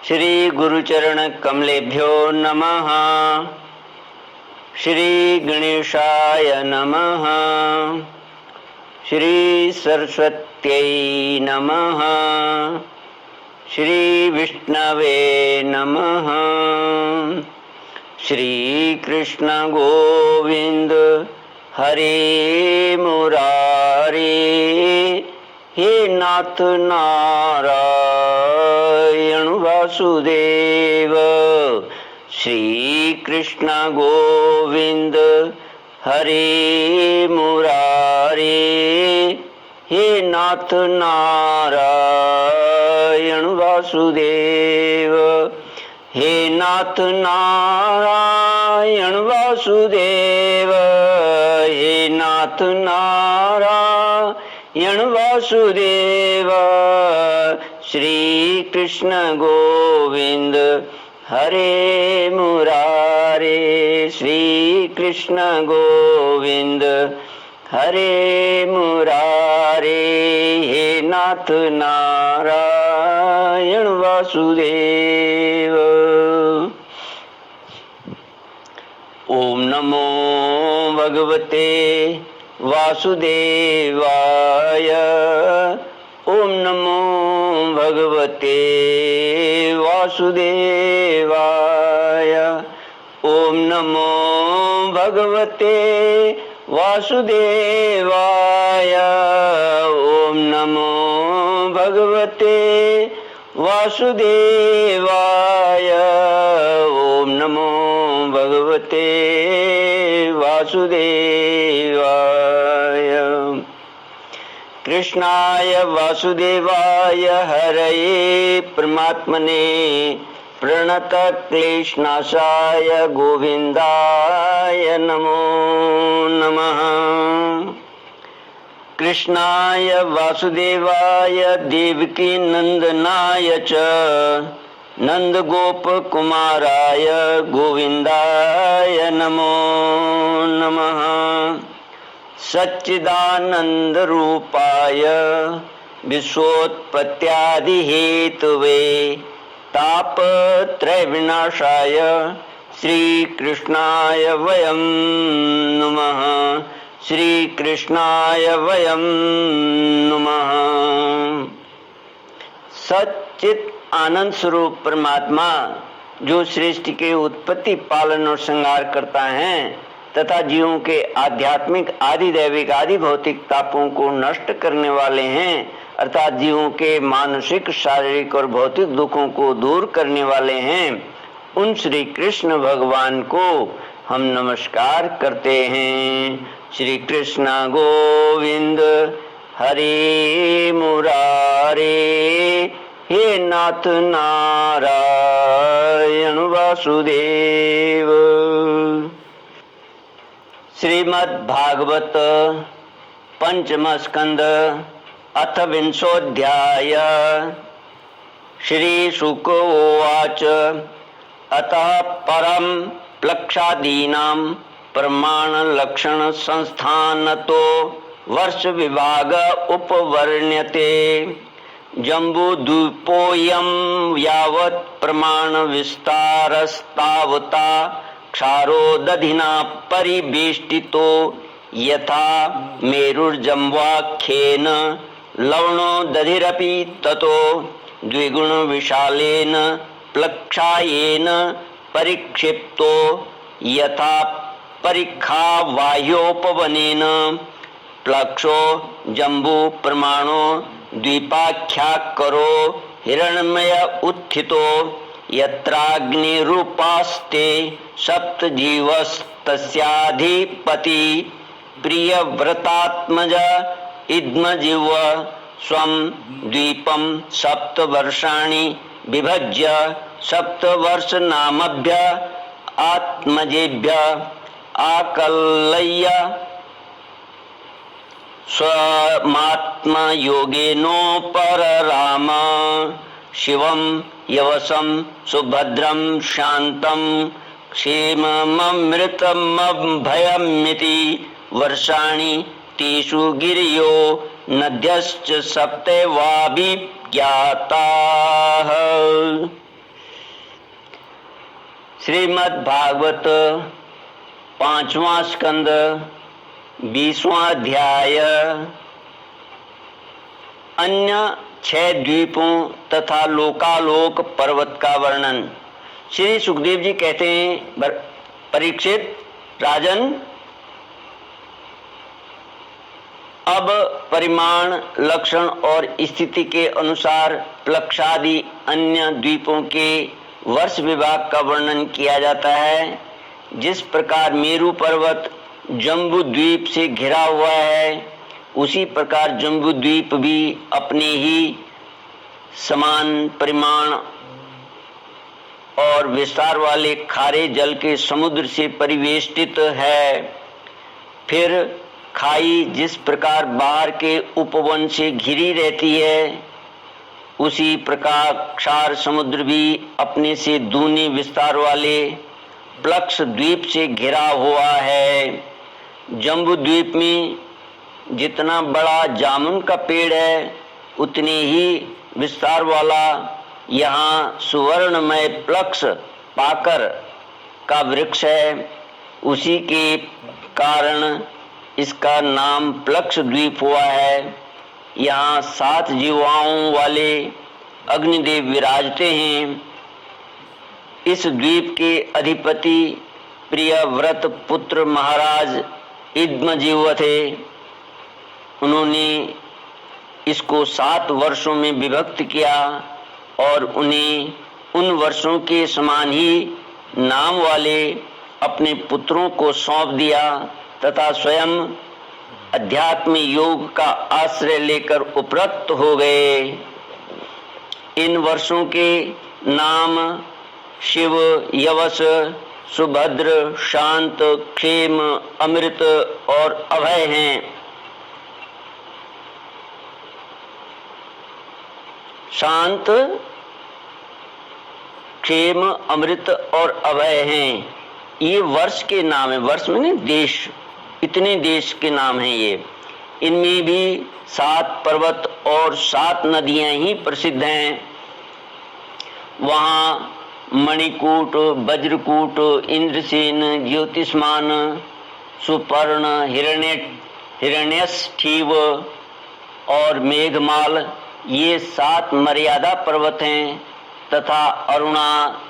श्री गुरुचरण कमलेभ्यो नमः। श्री गणेशाय नमः। श्री सरस्वत्यै नमः। श्री विष्णवे नमः। श्री कृष्ण गोविंद हरे मुरारे, हे नाथ नारायण वासुदेव। श्री कृष्ण गोविंद हरे मुरारे, हे नाथ नारायण वासुदेव। हे नाथ नारायण वासुदेव, हे नाथ नारायण वासुदेव। श्री कृष्ण गोविंद हरे मुरारे, श्री कृष्ण गोविंद हरे मुरारे, हे नाथ नारायण वासुदेव। ओम नमो भगवते वासुदेवाय। ओम नमो भगवते वासुदेवाय। ओम नमो भगवते वासुदेवाय। ओम नमो भगवते वासुदेवाय। ओम नमो भगवते वासुदेवाय। कृष्णाय वासुदेवाय हरये परमात्मने प्रणत क्लेशनाशाय गोविंदाय नमो नमः। कृष्णाय वासुदेवाय देवकी नंदनाय च नंदगोपकुमाराय गोविंदाय नमो नमः। सच्चिदानंद रूपाय विश्वोत्पत्त्यादि हेतुवे तापत्रय विनाशाय श्री कृष्णाय वयं नमः। श्री कृष्णाय वयं नमः। सच्चित आनंद स्वरूप परमात्मा जो सृष्टि के उत्पत्ति पालन और संहार करता है तथा जीवों के आध्यात्मिक आदि दैविक आदि भौतिक तापों को नष्ट करने वाले हैं, अर्थात जीवों के मानसिक शारीरिक और भौतिक दुखों को दूर करने वाले हैं, उन श्री कृष्ण भगवान को हम नमस्कार करते हैं। श्री कृष्ण गोविंद हरे मुरारे, हे नाथ नारायण वासुदेव। श्रीमद् भागवत पंचम स्कंद अथ विंशोऽध्याय। श्री शुक उवाच अतः परम प्लक्षादीनां प्रमाण लक्षण संस्थानतो वर्ष विभाग उपवर्ण्यते। जम्बूद्वीपोऽयं यावत् प्रमाण विस्तारस्तावता क्षारो दधिना परिवेष्टितो यथा मेरुर्जम्वाख्येन लवणो दधिरपि ततो द्विगुण विशालेन प्लक्षायेन परिक्षिप्तो यथा परिखा वाह्योपवनेन प्लक्षो जम्बू प्रमाणो द्वीपाख्याकरो हिरण्मय उत्थितो यत्राग्निरूपास्ते सप्तजीवस्तस्याधिपति प्रियव्रतात्मज इद्मजिह्व स्वं द्वीपं सप्तवर्षाणि विभज्य सप्तवर्ष नामभ्य आत्मजेभ्य आकलय्य स्वमात्म योगेनो परराम शिवं यवसं सुभद्रं शान्तं क्षेमममृतमभयमिति वर्षाणि तेषु गिरयो नद्यश्च सप्तैवाभिज्ञाताः। श्रीमद् भागवत 5वां स्कंद 20वां अध्याय। अन्य 6 द्वीपों तथा लोकालोक पर्वत का वर्णन। श्री सुखदेव जी कहते हैं, परीक्षित राजन, अब परिमाण, लक्षण और स्थिति के अनुसार प्लक्षादि अन्य द्वीपों के वर्ष विभाग का वर्णन किया जाता है। जिस प्रकार मेरु पर्वत जम्बू द्वीप से घिरा हुआ है, उसी प्रकार जम्बू द्वीप भी अपने ही समान परिमाण और विस्तार वाले खारे जल के समुद्र से परिवेष्टित है। फिर खाई जिस प्रकार बाहर के उपवन से घिरी रहती है, उसी प्रकार क्षार समुद्र भी अपने से दूनी विस्तार वाले प्लक्ष द्वीप से घिरा हुआ है। जम्बू द्वीप में जितना बड़ा जामुन का पेड़ है, उतने ही विस्तार वाला यहाँ सुवर्णमय प्लक्ष पाकर का वृक्ष है। उसी के कारण इसका नाम प्लक्ष द्वीप हुआ है। यहाँ 7 जीवाओं वाले अग्निदेव विराजते हैं। इस द्वीप के अधिपति प्रियव्रत पुत्र महाराज इद्मजीव थे। उन्होंने इसको 7 वर्षों में विभक्त किया और उन्हें उन वर्षों के समान ही नाम वाले अपने पुत्रों को सौंप दिया तथा स्वयं अध्यात्म योग का आश्रय लेकर उपरक्त हो गए। इन वर्षों के नाम शिव, यवस, सुभद्र, शांत, क्षेम, अमृत और अभय हैं। शांत, क्षेम, अमृत और अभय हैं। ये वर्ष के नाम है। वर्ष में देश, इतने देश के नाम हैं ये। इनमें भी 7 पर्वत और 7 नदियां ही प्रसिद्ध हैं। वहाँ मणिकूट, वज्रकूट, इंद्रसेन, ज्योतिष्मान, सुपर्ण, हिरण्यष्ठीव और मेघमाल, ये 7 मर्यादा पर्वत हैं तथा अरुणा,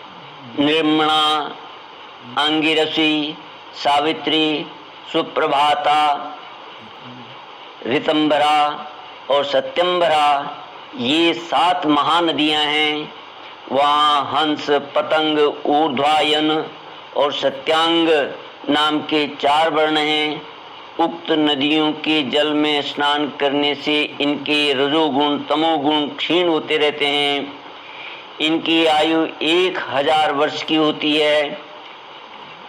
निर्मणा, अंगिरसी, सावित्री, सुप्रभाता, ऋतंभरा और सत्यंभरा, ये 7 महानदियां हैं। वहाँ हंस, पतंग, ऊर्ध्वायन और सत्यांग नाम के 4 वर्ण हैं। उक्त नदियों के जल में स्नान करने से इनके रजोगुण तमोगुण क्षीण होते रहते हैं। इनकी आयु 1000 वर्ष की होती है।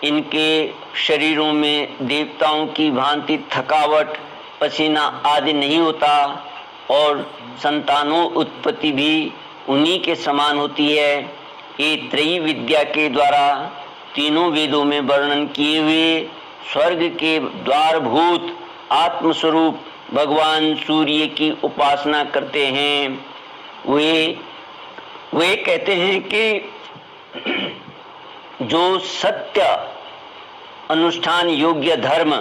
इनके शरीरों में देवताओं की भांति थकावट, पसीना आदि नहीं होता और संतानों उत्पत्ति भी उन्हीं के समान होती है। ये त्रयी विद्या के द्वारा तीनों वेदों में वर्णन किए हुए स्वर्ग के द्वारभूत आत्मस्वरूप भगवान सूर्य की उपासना करते हैं। वे कहते हैं कि जो सत्य अनुष्ठान योग्य धर्म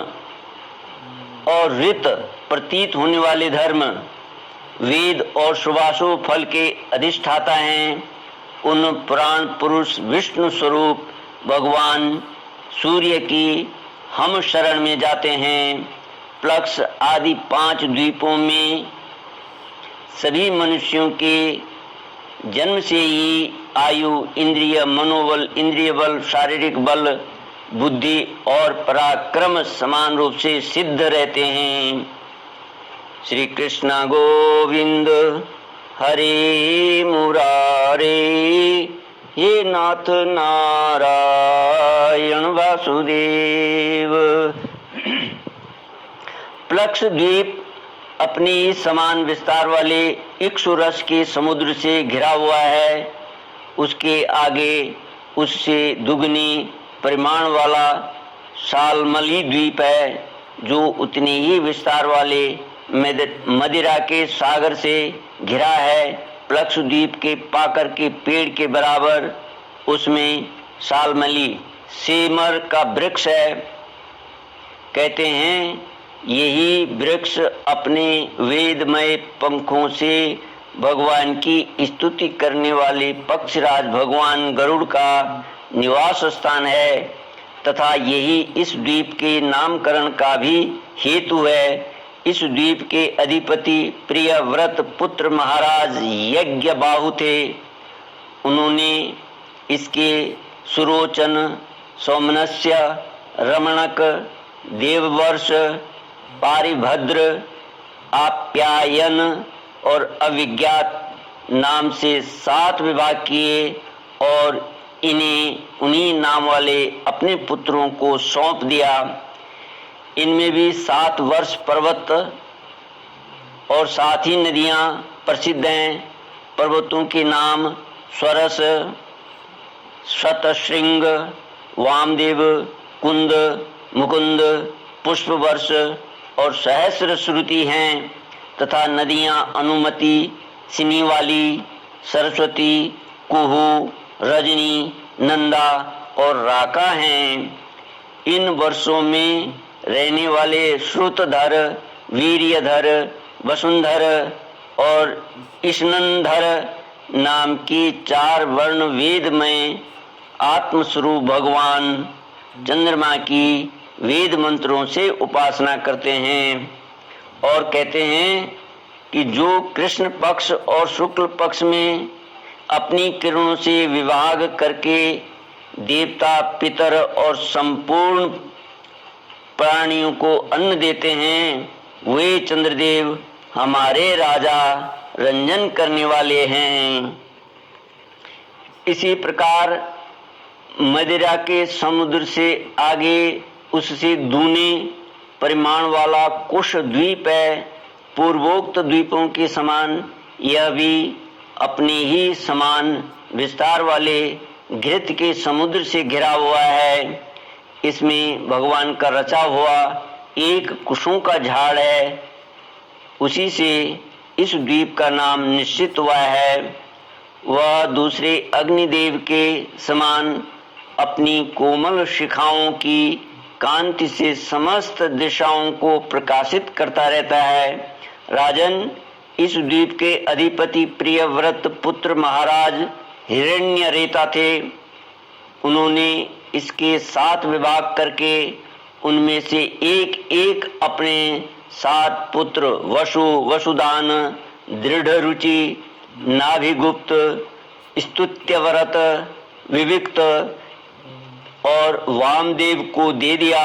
और ऋत प्रतीत होने वाले धर्म, वेद और शुभाशुभ फल के अधिष्ठाता हैं, उन पुराण पुरुष विष्णु स्वरूप भगवान सूर्य की हम शरण में जाते हैं। प्लक्ष आदि 5 द्वीपों में सभी मनुष्यों के जन्म से ही आयु, इंद्रिय, मनोबल, इंद्रिय बल, शारीरिक बल, बुद्धि और पराक्रम समान रूप से सिद्ध रहते हैं। श्री कृष्ण गोविंद हरे मुरारे हे नाथ नारायण वासुदेव। प्लक्ष द्वीप अपनी समान विस्तार वाले इक्ष्वाकु रस के समुद्र से घिरा हुआ है। उसके आगे उससे दुगनी परिमाण वाला शाल्मली द्वीप है, जो उतनी ही विस्तार वाले मदिरा के सागर से घिरा है। प्लक्ष द्वीप के पाकर के पेड़ के बराबर उसमें शाल्मली सेमर का वृक्ष है। कहते हैं यही वृक्ष अपने वेदमय पंखों से भगवान की स्तुति करने वाले पक्षराज भगवान गरुड़ का निवास स्थान है, तथा यही इस द्वीप के नामकरण का भी हेतु है। इस द्वीप के अधिपति प्रियव्रत पुत्र महाराज यज्ञबाहु थे। उन्होंने इसके सुरोचन, सौमनस्य, रमणक, देववर्ष, पारिभद्र, आप्यायन और अविज्ञात नाम से 7 विभाग किए और इन्हें उन्हीं नाम वाले अपने पुत्रों को सौंप दिया। इनमें भी 7 वर्ष पर्वत और 7 ही नदियां प्रसिद्ध हैं। पर्वतों के नाम स्वरस, शतशृंग, वामदेव, कुंद, मुकुंद, पुष्पवर्ष और सहस्र श्रुति हैं, तथा नदियां अनुमति, सिनीवाली, सरस्वती, कुहू, रजनी, नंदा और राका हैं। इन वर्षों में रहने वाले श्रुतधर, वीर्यधर, वसुंधर और ईशनंधर नाम की 4 वर्ण वेद में आत्मस्वरूप भगवान चंद्रमा की वेद मंत्रों से उपासना करते हैं और कहते हैं कि जो कृष्ण पक्ष और शुक्ल पक्ष में अपनी किरणों से विभाग करके देवता, पितर और संपूर्ण प्राणियों को अन्न देते हैं, वे चंद्रदेव हमारे राजा रंजन करने वाले हैं। इसी प्रकार मदिरा के समुद्र से आगे उससे दूने परिमाण वाला कुश द्वीप है। पूर्वोक्त द्वीपों के समान यह भी अपने ही समान विस्तार वाले घृत के समुद्र से घिरा हुआ है। इसमें भगवान का रचा हुआ एक कुशों का झाड़ है, उसी से इस द्वीप का नाम निश्चित हुआ है। वह दूसरे अग्निदेव के समान अपनी कोमल शिखाओं की कांति से समस्त दिशाओं को प्रकाशित करता रहता है। राजन, इस द्वीप के अधिपति प्रियव्रत पुत्र महाराज हिरण्यरेता थे। उन्होंने इसके 7 विभाग करके उनमें से एक एक अपने 7 पुत्र वसु, वसुदान, दृढ़रुचि, नाभिगुप्त, स्तुत्यव्रत, विविक्त और वामदेव को दे दिया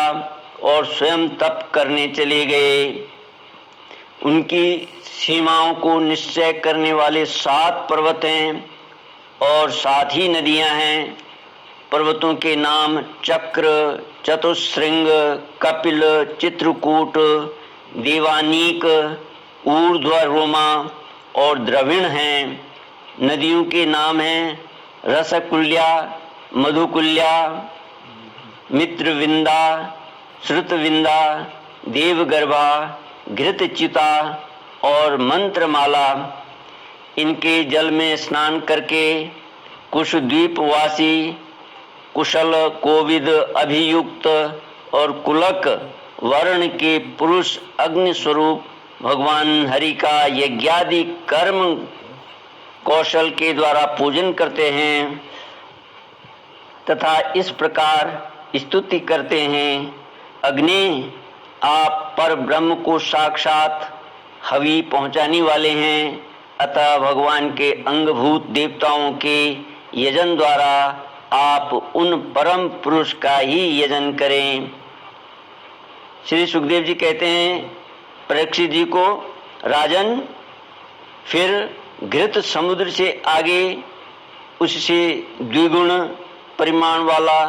और स्वयं तप करने चले गए। उनकी सीमाओं को निश्चय करने वाले 7 पर्वत हैं और 7 ही नदियां हैं। पर्वतों के नाम चक्र, चतुश्रृंग, कपिल, चित्रकूट, देवानीक, ऊर्ध्वरोमा और द्रविण हैं। नदियों के नाम हैं रसकुल्या, मधुकुल्या, मित्रविंदा, श्रुतविंदा, देवगर्भा, घृतचिता और मंत्रमाला। इनके जल में स्नान करके कुशद्वीपवासी कुशल, कोविद, अभियुक्त और कुलक वर्ण के पुरुष अग्नि स्वरूप भगवान हरि का यज्ञादि कर्म कौशल के द्वारा पूजन करते हैं तथा इस प्रकार स्तुति करते हैं। अग्नि, आप पर ब्रह्म को साक्षात हवि पहुंचाने वाले हैं, अतः भगवान के अंगभूत देवताओं के यजन द्वारा आप उन परम पुरुष का ही यजन करें। श्री सुखदेव जी कहते हैं परीक्षित जी को, राजन, फिर घृत समुद्र से आगे उससे द्विगुण परिमाण वाला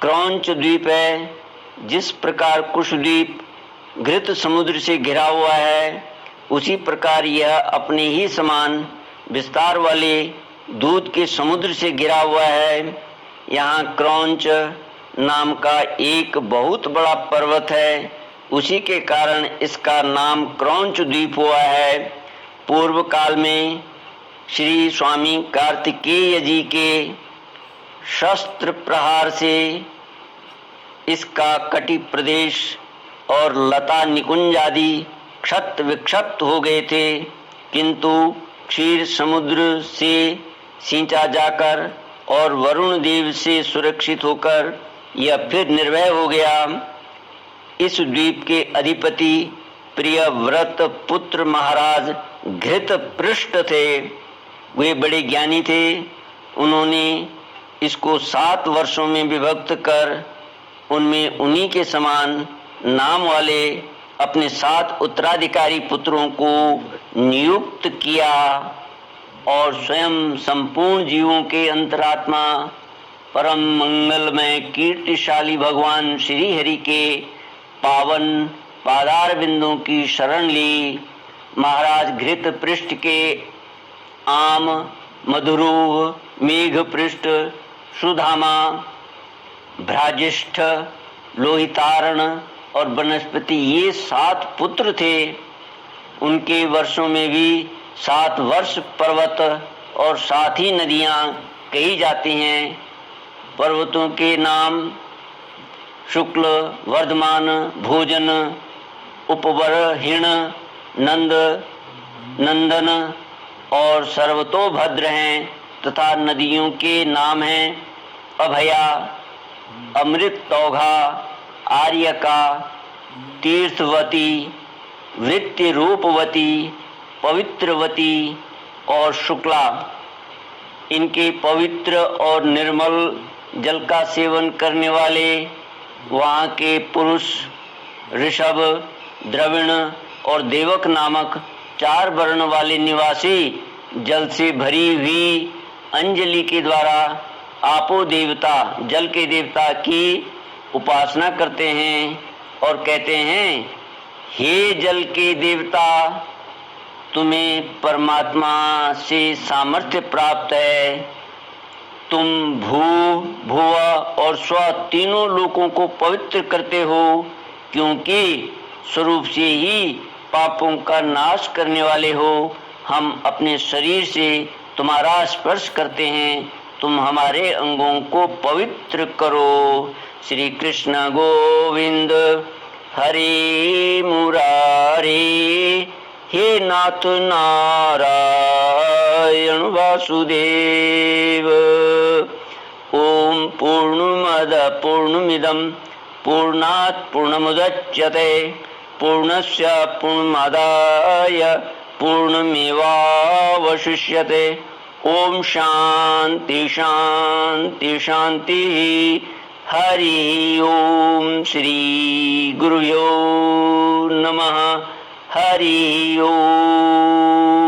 क्रौंच द्वीप है। जिस प्रकार कुशद्वीप घृत समुद्र से घिरा हुआ है, उसी प्रकार यह अपने ही समान विस्तार वाले दूध के समुद्र से घिरा हुआ है। यहाँ क्रौंच नाम का एक बहुत बड़ा पर्वत है, उसी के कारण इसका नाम क्रौंच द्वीप हुआ है। पूर्व काल में श्री स्वामी कार्तिकेय जी के शस्त्र प्रहार से इसका कटि प्रदेश और लता निकुंज आदि क्षत विक्षत हो गए थे, किंतु क्षीर समुद्र से सींचा जाकर और वरुण देव से सुरक्षित होकर यह फिर निर्भय हो गया। इस द्वीप के अधिपति प्रियव्रत पुत्र महाराज घृत पृष्ठ थे। वे बड़े ज्ञानी थे। उन्होंने इसको 7 वर्षों में विभक्त कर उनमें उन्हीं के समान नाम वाले अपने 7 उत्तराधिकारी पुत्रों को नियुक्त किया और स्वयं संपूर्ण जीवों के अंतरात्मा परम मंगलमय कीर्तिशाली भगवान श्री हरि के पावन पादार बिंदों की शरण ली। महाराज घृत पृष्ठ के आम, मधुरूह, मेघ पृष्ठ, सुधामा, भ्राजिष्ठ, लोहितारण और वनस्पति ये 7 पुत्र थे। उनके वर्षों में भी 7 वर्ष पर्वत और 7 ही नदियां कही जाती हैं। पर्वतों के नाम शुक्ल, वर्धमान, भोजन, उपवरहिण, नंद, नंदन और सर्वतोभद्र हैं तथा नदियों के नाम हैं अभया, अमृतौघा, आर्यका, तीर्थवती, वृत्ति रूपवती, पवित्रवती और शुक्ला। इनके पवित्र और निर्मल जल का सेवन करने वाले वहाँ के पुरुष ऋषभ, द्रविण और देवक नामक 4 वर्ण वाले निवासी जल से भरी हुई अंजलि के द्वारा आपो देवता, जल के देवता की उपासना करते हैं और कहते हैं, हे जल के देवता, तुम्हें परमात्मा से सामर्थ्य प्राप्त है। तुम भू, भुव और स्व तीनों लोकों को पवित्र करते हो, क्योंकि स्वरूप से ही पापों का नाश करने वाले हो। हम अपने शरीर से तुम्हारा स्पर्श करते हैं, तुम हमारे अंगों को पवित्र करो। श्री कृष्ण गोविंद हरे मुरारे, हे नाथ नारायण वासुदेव। ओम पूर्णमद पूर्णमिदं पूर्णात् पूर्णमुदच्यते पूर्णस्य पूर्णमादाय पूर्णमेवावशिष्यते। ओम शांति शांति शांति। हरि ओम। श्री गुरुभ्यो नमः। हरि ओम।